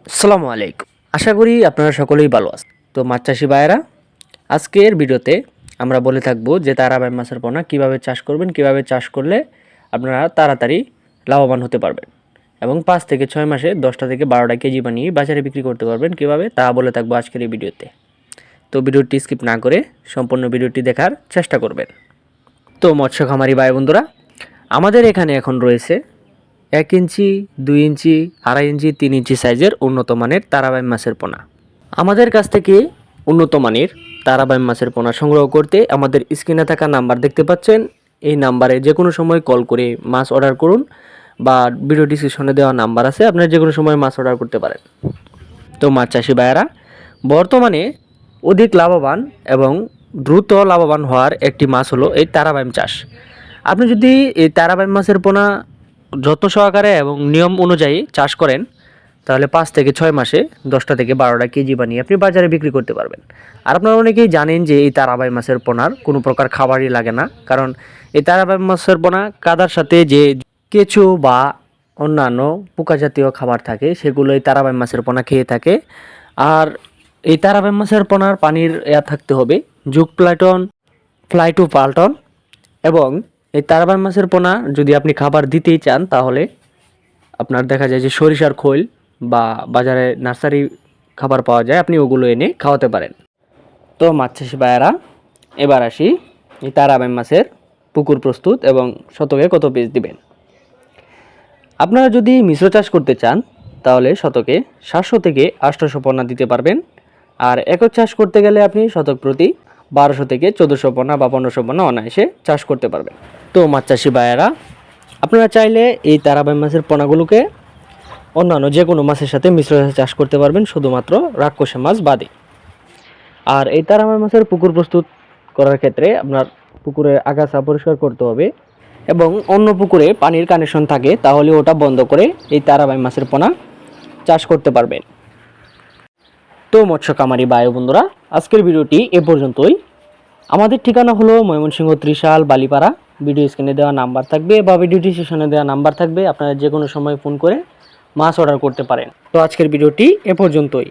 আসসালামু আলাইকুম। আশা করি আপনারা সকলেই ভালো আছেন। তো মাছ চাষি ভাইয়েরা, আজকের ভিডিওতে আমরা বলে থাকবো যে তারাবাই মাছের পোনা কিভাবে চাষ করবেন, কিভাবে চাষ করলে আপনারা তাড়াতাড়ি লাভবান হতে পারবেন এবং 5 থেকে 6 মাসে 10টা থেকে 12টা কেজি বানিয়ে বাজারে বিক্রি করতে পারবেন কিভাবে তা বলে থাকবো আজকের এই ভিডিওতে। তো ভিডিওটি স্কিপ না করে সম্পূর্ণ ভিডিওটি দেখার চেষ্টা করবেন। তো মৎস্য খামারি ভাই বন্ধুরা, আমাদের এখানে এখন রয়েছে 1 ইঞ্চি, 2 ইঞ্চি, 2.5 ইঞ্চি, 3 ইঞ্চি সাইজের উন্নত মানের তারাবাই মাছের পোনা। আমাদের কাছ থেকে উন্নত মানের তারাবাই মাছের পোনা সংগ্রহ করতে আমাদের স্ক্রিনে থাকা নাম্বার দেখতে পাচ্ছেন, এই নাম্বারে যে কোনো সময় কল করে মাছ অর্ডার করুন বা ভিডিও ডিসক্রিপশনে দেওয়া নাম্বার আছে, আপনারা যে কোনো সময় মাছ অর্ডার করতে পারেন। তো মাছ চাষি ভাইয়েরা, বর্তমানে অধিক লাভবান এবং দ্রুত লাভবান হওয়ার একটি মাছ হলো এই তারাবাই চাষ। আপনি যদি এই তারাবাই মাছের পোনা যত্ন সহকারে এবং নিয়ম অনুযায়ী চাষ করেন তাহলে 5 থেকে 6 মাসে 10টা থেকে 12টা কেজি বানিয়ে আপনি বাজারে বিক্রি করতে পারবেন। আর আপনারা অনেকেই জানেন যে এই তারাবাই মাছের পোনার কোনো প্রকার খাবারই লাগে না, কারণ এই তারাবাই মাছের পোনা কাদার সাথে যে কেঁচো বা অন্যান্য পোকা জাতীয় খাবার থাকে সেগুলো এই তারাবাই মাছের পোনা খেয়ে থাকে। আর এই তারাবাই মাছের পোনার পানির থাকতে হবে জুগপ্লাটন, ফ্লাইটোপ্লাটন এবং এই তারাবাই মাছের পোনা যদি আপনি খাবার দিতেই চান তাহলে আপনার দেখা যায় যে সরিষার খোল বা বাজারে নার্সারি খাবার পাওয়া যায়, আপনি ওগুলো এনে খাওয়াতে পারেন। তো মাছ চাষি ভাইয়েরা, এবার আসি এই তারাবাই মাছের পুকুর প্রস্তুত এবং শতকে কত পিস দিবেন। আপনারা যদি মিশ্র চাষ করতে চান তাহলে শতকে 700 থেকে 800 পোনা দিতে পারবেন। আর একক চাষ করতে গেলে আপনি শতক প্রতি 1200 থেকে 1400 পোনা বা 1500 পোনা অনায়াসে চাষ করতে পারবেন। তো মাছ চাষি ভাইয়েরা, আপনারা চাইলে এই তারাবাই মাছের পোনাগুলোকে অন্যান্য যে কোনো মাছের সাথে মিশ্র চাষ করতে পারবেন, শুধুমাত্র রাক্ষসে মাছ বাদে। আর এই তারাবাই মাছের পুকুর প্রস্তুত করার ক্ষেত্রে আপনার পুকুরের আগাছা পরিষ্কার করতে হবে এবং অন্য পুকুরে পানির কানেকশন থাকে তাহলে ওটা বন্ধ করে এই তারাবাই মাছের পোনা চাষ করতে পারবেন। তো মৎস্য কামারি ভাই বন্ধুরা, আজকের ভিডিওটি এ পর্যন্তই। আমাদের ঠিকানা হলো ময়মনসিংহ ত্রিশাল বালিপাড়া। ভিডিও স্ক্রিনে দেওয়া নাম্বার থাকবে বা ভিডিও ডিসক্রিপশনে দেওয়া নাম্বার থাকবে, আপনারা যে কোনো সময় ফোন করে মাছ অর্ডার করতে পারেন। তো আজকের ভিডিওটি এ পর্যন্তই।